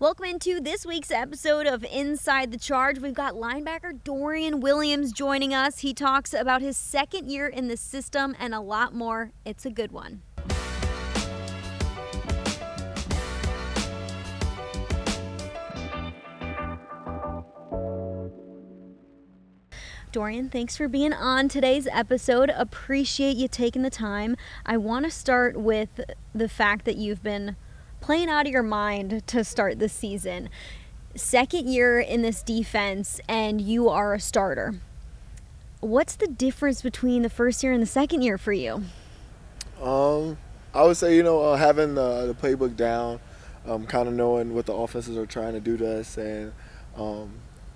Welcome into this week's episode of Inside the Charge. We've got linebacker Dorian Williams joining us. He talks about his second year in the system and a lot more. It's a good one. Dorian, thanks for being on today's episode. Appreciate you taking the time. I want to start with the fact that you've been playing out of your mind to start the season. Second year in this defense and you are a starter. What's the difference between the first year and the second year for you? I would say, having the playbook down, kind of knowing what the offenses are trying to do to us, and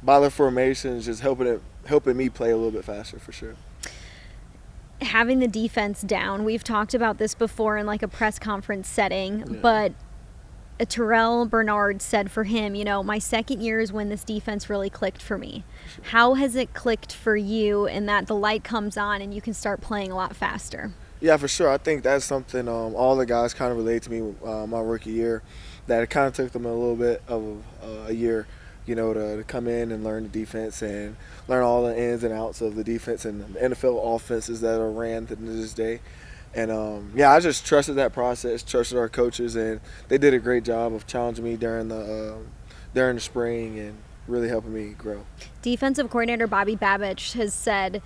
by the formations, just helping me play a little bit faster for sure. Having the defense down, we've talked about this before in like a press conference setting, but Terrell Bernard said for him, my second year is when this defense really clicked for me. Sure. How has it clicked for you in that the light comes on and you can start playing a lot faster? Yeah, for sure. I think that's something all the guys kind of relate to me my rookie year, that it kind of took them a little bit of a year, to come in and learn the defense and learn all the ins and outs of the defense and the NFL offenses that are ran to this day. And, I just trusted that process, trusted our coaches, and they did a great job of challenging me during the spring and really helping me grow. Defensive coordinator Bobby Babich has said,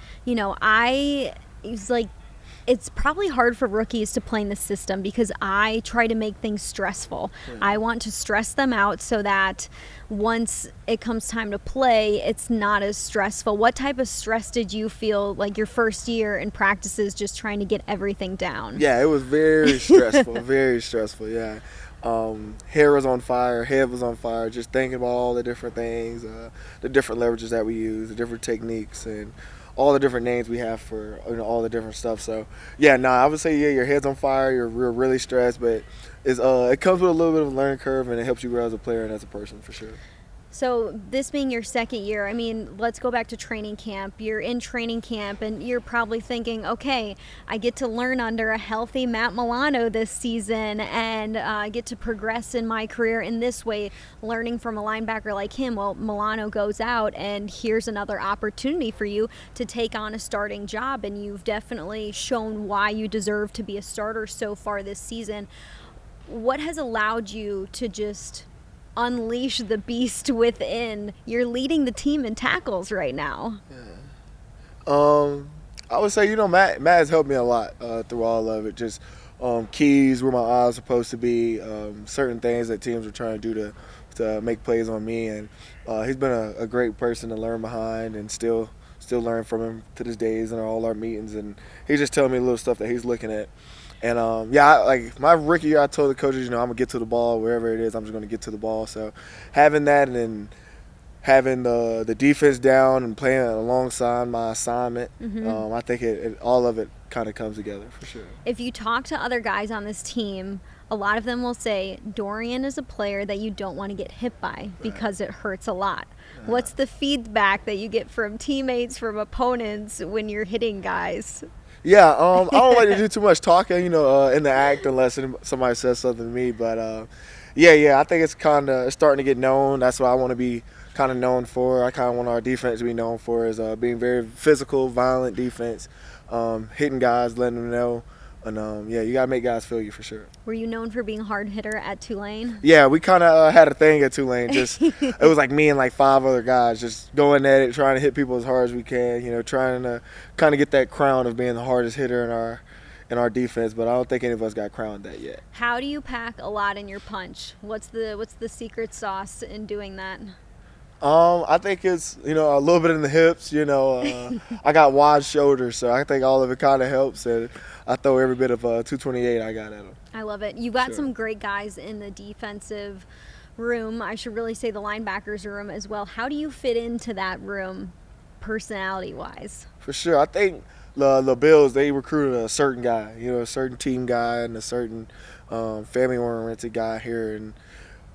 it's probably hard for rookies to play in the system because I try to make things stressful. Yeah. I want to stress them out so that once it comes time to play, it's not as stressful. What type of stress did you feel like your first year in practices just trying to get everything down? Yeah, it was very stressful, very stressful, yeah. Hair was on fire, head was on fire, just thinking about all the different things, the different leverages that we use, the different techniques, and all the different names we have for all the different stuff. So I would say your head's on fire, you're really stressed, but it comes with a little bit of a learning curve, and it helps you grow as a player and as a person for sure. So this being your second year, let's go back to training camp. You're in training camp and you're probably thinking, okay, I get to learn under a healthy Matt Milano this season and I get to progress in my career in this way, learning from a linebacker like him. Well, Milano goes out and here's another opportunity for you to take on a starting job, and you've definitely shown why you deserve to be a starter so far this season. What has allowed you to just unleash the beast within? You're leading the team in tackles right now. Yeah. I would say, Matt has helped me a lot through all of it. Just keys where my eyes are supposed to be, certain things that teams are trying to do to make plays on me. And he's been a great person to learn behind and still learn from him to this day. He's in all our meetings, and he's just telling me little stuff that he's looking at. And, like my rookie year, I told the coaches, I'm going to get to the ball wherever it is. I'm just going to get to the ball. So having that and then having the defense down and playing alongside my assignment, I think all of it kind of comes together for sure. If you talk to other guys on this team, a lot of them will say Dorian is a player that you don't want to get hit by because it hurts a lot. What's the feedback that you get from teammates, from opponents when you're hitting guys? Yeah, I don't like to do too much talking, in the act unless somebody says something to me. But, I think it's starting to get known. That's what I want to be kind of known for. I kind of want our defense to be known for is being very physical, violent defense, hitting guys, letting them know. And, you got to make guys feel you for sure. Were you known for being a hard hitter at Tulane? Yeah, we kind of had a thing at Tulane. It was like me and like 5 other guys just going at it, trying to hit people as hard as we can, trying to kind of get that crown of being the hardest hitter in our defense. But I don't think any of us got crowned that yet. How do you pack a lot in your punch? What's the secret sauce in doing that? I think it's, a little bit in the hips, I got wide shoulders, so I think all of it kind of helps, and I throw every bit of 228 I got at them. I love it. You got some great guys in the defensive room. I should really say the linebackers room as well. How do you fit into that room personality-wise? For sure. I think the Bills, they recruited a certain guy, a certain team guy and a certain family-oriented guy here, and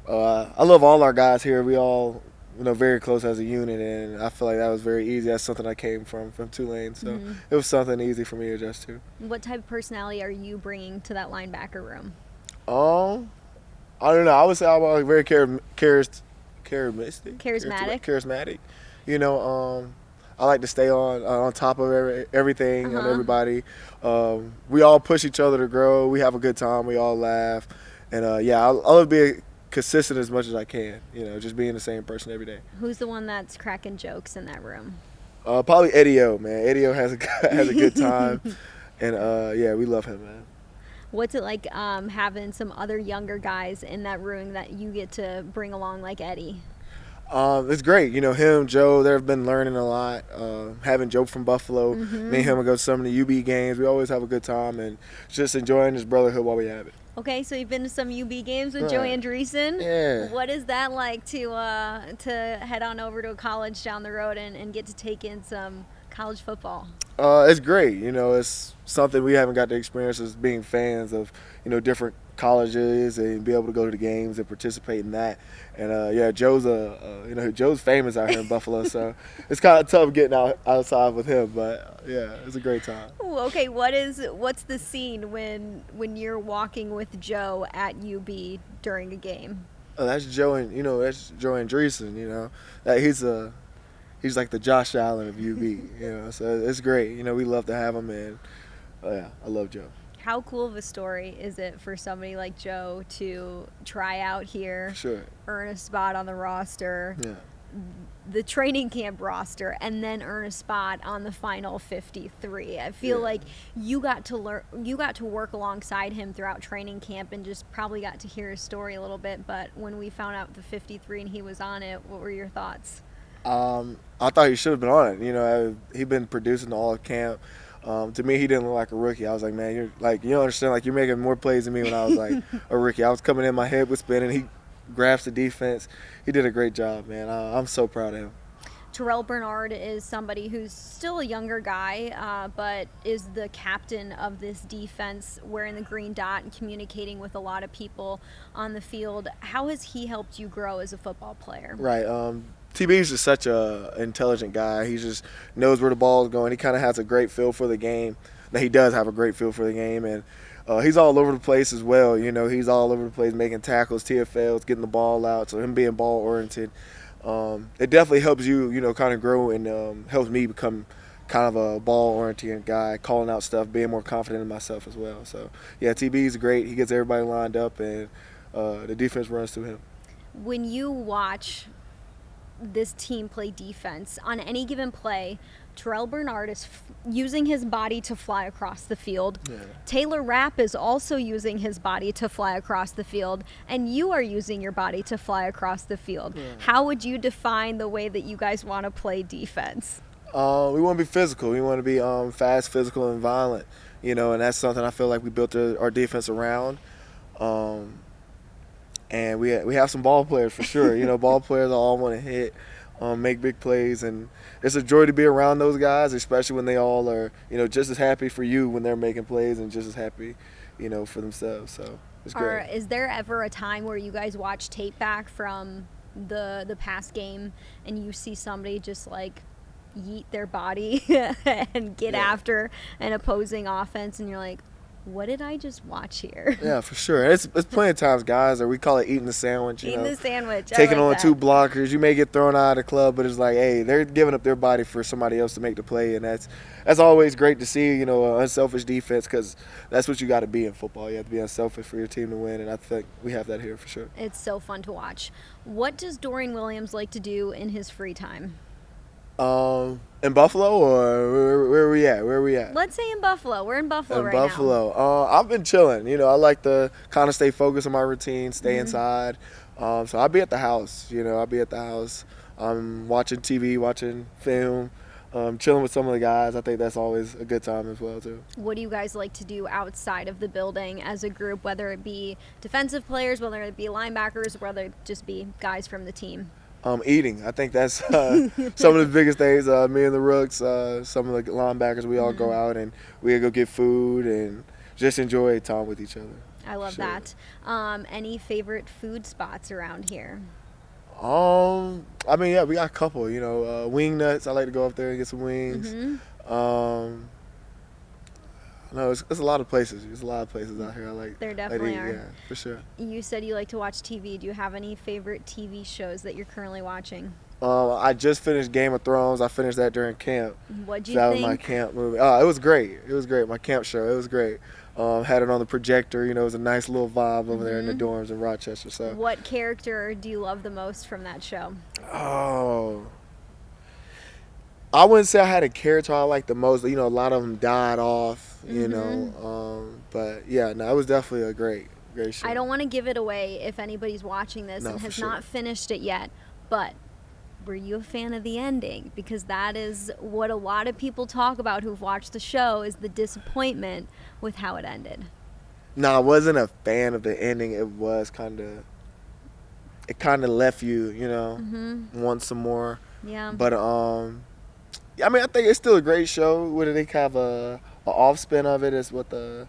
I love all our guys here. We all very close as a unit, and I feel like that was very easy. That's something I came from Tulane, so it was something easy for me to adjust to. What type of personality are you bringing to that linebacker room? I don't know. I would say I'm like very charismatic. Charismatic. You know, I like to stay on top of everything and everybody. We all push each other to grow. We have a good time. We all laugh, and I'll be consistent as much as I can. You know, just being the same person every day. Who's the one that's cracking jokes in that room? Probably Eddie-O, man. Eddie-O has a good time, and we love him, man. What's it like having some other younger guys in that room that you get to bring along like Eddie? It's great. You know, him, Joe, they've been learning a lot. Having Joe from Buffalo, me and him will go to some of the UB games. We always have a good time and just enjoying this brotherhood while we have it. Okay, so you've been to some UB games with Joe Andreessen. Yeah. What is that like to head on over to a college down the road and get to take in some college football? It's great. You know, it's something we haven't got to experience as being fans of, you know, different colleges and be able to go to the games and participate in that. And Joe's Joe's famous out here in Buffalo, so it's kind of tough getting outside with him. But yeah, it's a great time. Ooh, okay, what's the scene when you're walking with Joe at UB during a game? Oh, that's Joe Andreessen. You know, that he's like the Josh Allen of UB. You know, so it's great. You know, we love to have him, and I love Joe. How cool of a story is it for somebody like Joe to try out here, sure, earn a spot on the roster, the training camp roster, and then earn a spot on the final 53? I feel like you got to work alongside him throughout training camp and just probably got to hear his story a little bit. But when we found out the 53 and he was on it, what were your thoughts? I thought he should have been on it. You know, he'd been producing all camp. To me, he didn't look like a rookie. I was like, man, you don't understand. Like, you're making more plays than me when I was like a rookie. I was coming in, my head was spinning. He grabs the defense. He did a great job, man. I'm so proud of him. Terrell Bernard is somebody who's still a younger guy, but is the captain of this defense, wearing the green dot and communicating with a lot of people on the field. How has he helped you grow as a football player? Right. TB's just such a intelligent guy. He just knows where the ball is going. He kind of has a great feel for the game. Now, he does have a great feel for the game, and he's all over the place as well. You know, he's all over the place making tackles, TFLs, getting the ball out. So him being ball oriented, it definitely helps you, kind of grow, and helps me become kind of a ball oriented guy, calling out stuff, being more confident in myself as well. So yeah, TB's great. He gets everybody lined up, and the defense runs through him. When you watch this team play defense, on any given play, Terrell Bernard is using his body to fly across the field. Yeah. Taylor Rapp is also using his body to fly across the field, and you are using your body to fly across the field. Yeah. How would you define the way that you guys want to play defense? We want to be physical. We want to be fast, physical, and violent. You know, and that's something I feel like we built our defense around. And we have some ball players for sure. You know, ball players all want to hit, make big plays, and it's a joy to be around those guys, especially when they all are, just as happy for you when they're making plays and just as happy, for themselves. So it's great. Is there ever a time where you guys watch tape back from the past game and you see somebody just like yeet their body and get after an opposing offense, and you're like, what did I just watch here? Yeah, for sure. It's plenty of times, guys, or we call it eating the sandwich. Eating the sandwich. Taking on two blockers. You may get thrown out of the club, but it's like, hey, they're giving up their body for somebody else to make the play, and that's always great to see, an unselfish defense, because that's what you got to be in football. You have to be unselfish for your team to win, and I think we have that here for sure. It's so fun to watch. What does Dorian Williams like to do in his free time? In Buffalo, or where are we at? Let's say in Buffalo. We're in Buffalo right now. In Buffalo. I've been chilling. I like to kind of stay focused on my routine, stay inside. So I'll be at the house. I'll be at the house. Watching TV, watching film, chilling with some of the guys. I think that's always a good time as well, too. What do you guys like to do outside of the building as a group, whether it be defensive players, whether it be linebackers, whether it just be guys from the team? Eating. I think that's some of the biggest things. Me and the Rooks, some of the linebackers, we all go out and we go get food and just enjoy time with each other. I love that. Any favorite food spots around here? We got a couple. Wing nuts. I like to go up there and get some wings. no, it's a lot of places. There's a lot of places out here. I like. There definitely are. Yeah, for sure. You said you like to watch TV. Do you have any favorite TV shows that you're currently watching? I just finished Game of Thrones. I finished that during camp. What'd you That think? was my camp movie. It was great. It was great. My camp show. It was great. Had it on the projector. You know, it was a nice little vibe over there in the dorms in Rochester. So. What character do you love the most from that show? Oh. I wouldn't say I had a character I liked the most. You know, a lot of them died off. You know, but yeah, no, it was definitely a great show. I don't want to give it away if anybody's watching this and has not finished it yet, but were you a fan of the ending? Because that is what a lot of people talk about who've watched the show, is the disappointment with how it ended. No, I wasn't a fan of the ending. It was it kind of left you, you know, want some more. Yeah. But I mean, I think it's still a great show. What do they have a off spin of it? Is what the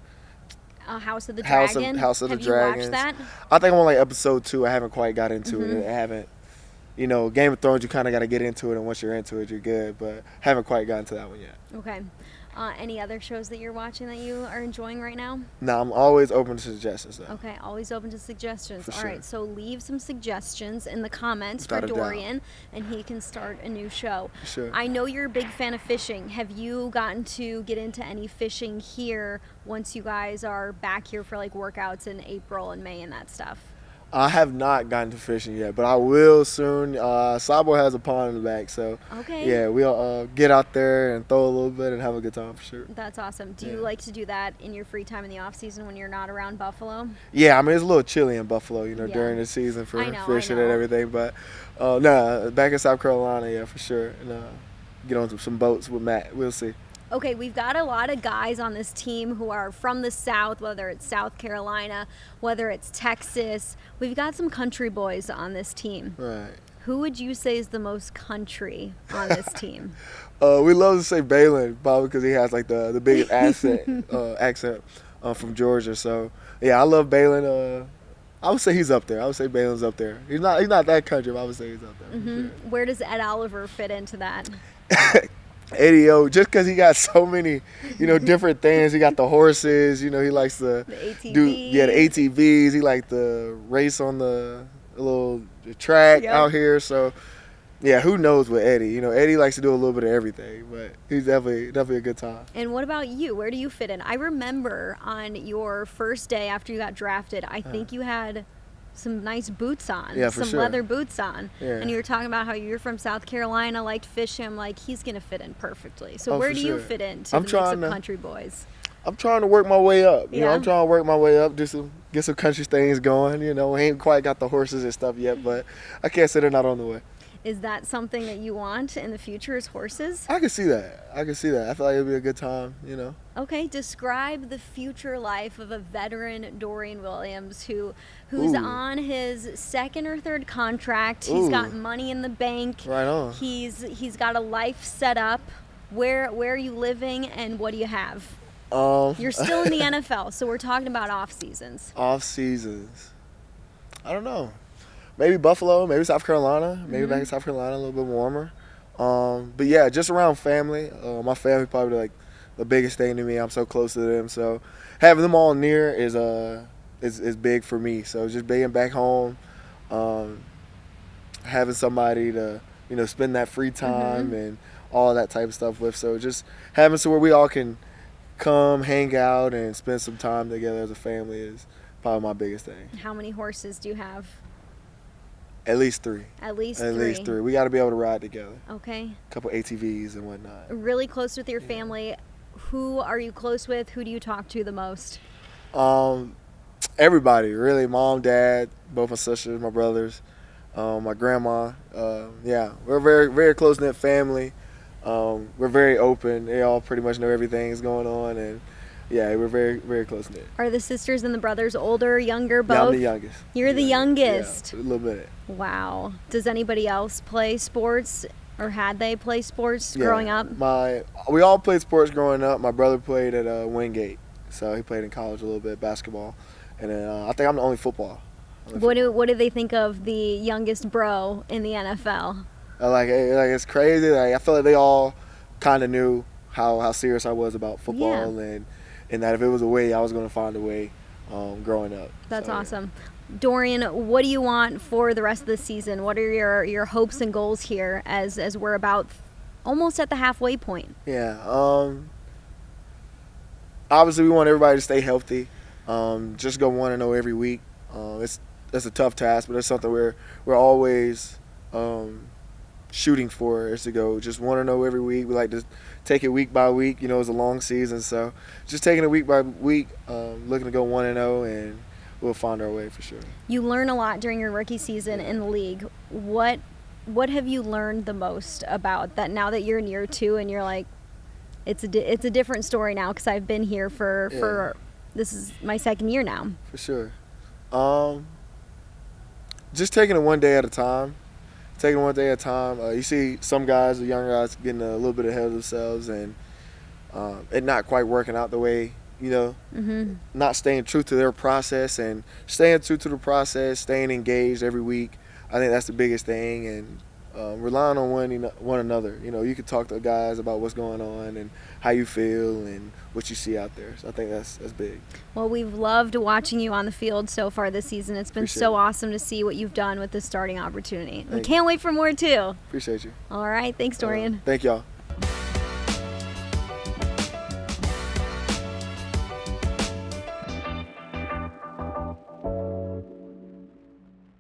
House of the Dragon. House of the Have Dragons. you watched that? I think I'm on like episode 2. I haven't quite got into it. I haven't. You know, Game of Thrones, you kind of got to get into it, and once you're into it, you're good. But haven't quite gotten to that one yet. Okay. Any other shows that you're watching that you are enjoying right now? No, I'm always open to suggestions, though. Okay, always open to suggestions. For All sure. right, so leave some suggestions in the comments Without for a doubt. Dorian, and he can start a new show. For sure. I know you're a big fan of fishing. Have you gotten to get into any fishing here once you guys are back here for like workouts in April and May and that stuff? I have not gotten to fishing yet, but I will soon. Sabo has a pond in the back, so Okay. yeah, we'll get out there and throw a little bit and have a good time for sure. That's awesome. Do you like to do that in your free time in the off season when you're not around Buffalo? Yeah, I mean it's a little chilly in Buffalo, you know, Yeah. during the season for I know, fishing I know. and everything. But no, back in South Carolina, yeah, for sure. And get on some boats with Matt. We'll see. Okay, we've got a lot of guys on this team who are from the South, whether it's South Carolina, whether it's Texas. We've got some country boys on this team. Right. Who would you say is the most country on this team? We love to say Balin, probably because he has like the biggest accent from Georgia. So yeah, I love Balin. I would say he's up there. I would say Balin's up there. He's not that country, but I would say he's up there. For sure. Where does Ed Oliver fit into that? Eddie O, just because he got so many, you know, different things. He got the horses, you know, he likes to The ATV. do, the ATVs. He likes to race on the little track Yep. out here. So, yeah, who knows with Eddie? You know, Eddie likes to do a little bit of everything, but he's definitely a good time. And what about you? Where do you fit in? I remember on your first day after you got drafted, I think you had some nice boots on, Yeah, for some sure. leather boots on. Yeah. And you were talking about how you're from South Carolina, liked fishing. I'm like, he's going to fit in perfectly. So Oh, where for do you sure. fit into I'm the mix of trying to- country boys? I'm trying to work my way up. You know, Yeah. I'm trying to work my way up, just to get some country things going. You know, we ain't quite got the horses and stuff yet, but I can't say they're not on the way. Is that something that you want in the future, is horses? I can see that. I feel like it'd be a good time, you know. Okay, describe the future life of a veteran Dorian Williams who's Ooh. on his second or third contract. He's Ooh. got money in the bank. Right on. He's got a life set up. Where are you living and what do you have? You're still in the NFL, so we're talking about off seasons. Off seasons. I don't know. Maybe Buffalo, maybe South Carolina, maybe back in South Carolina, a little bit warmer. But yeah, just around family. My family probably like the biggest thing to me. I'm so close to them, so having them all near is big for me. So just being back home, having somebody to spend that free time and all that type of stuff with. So just having somewhere we all can come, hang out, and spend some time together as a family is probably my biggest thing. How many horses do you have? At least 3. At least At three. least 3. We got to be able to ride together. Okay. A couple ATVs and whatnot. Really close with your family. Who are you close with? Who do you talk to the most? Everybody, really. Mom, dad, both my sisters, my brothers, my grandma. Yeah, we're a very, very close-knit family. We're very open. They all pretty much know everything is going on, and yeah, we're very, very close-knit. Are the sisters and the brothers older, younger, both? Yeah, I'm the youngest. You're the youngest. Yeah, a little bit. Wow. Does anybody else play sports, or had they play sports growing up? We all played sports growing up. My brother played at Wingate, so he played in college a little bit, basketball, and then I think I'm the only football. What do they think of the youngest bro in the NFL? Like it's crazy. Like I feel like they all kind of knew how serious I was about football, and and that if it was a way, I was going to find a way growing up. That's So, yeah. awesome. Dorian, what do you want for the rest of the season? What are your hopes and goals here as we're about almost at the halfway point? Yeah. Obviously, we want everybody to stay healthy. Just go 1-0 every week. That's a tough task, but it's something we're always shooting for, is to go just 1-0 every week. We like to take it week by week. You know, it's a long season, so just taking it week by week, looking to go 1-0, and we'll find our way for sure. You learn a lot during your rookie season in the league. What have you learned the most about that now that you're in year 2 and you're like, it's a different story now because I've been here for this is my second year now. For sure. Just taking it one day at a time. You see some guys, the young guys, getting a little bit ahead of themselves and it not quite working out the way, not staying true to their process, and staying true to the process, staying engaged every week. I think that's the biggest thing, and relying on one another. You can talk to guys about what's going on and how you feel and what you see out there. So I think that's big. Well, we've loved watching you on the field so far this season. It's been so awesome to see what you've done with this starting opportunity. We can't wait for more too. Appreciate you. All right. Thanks, Dorian. Thank y'all.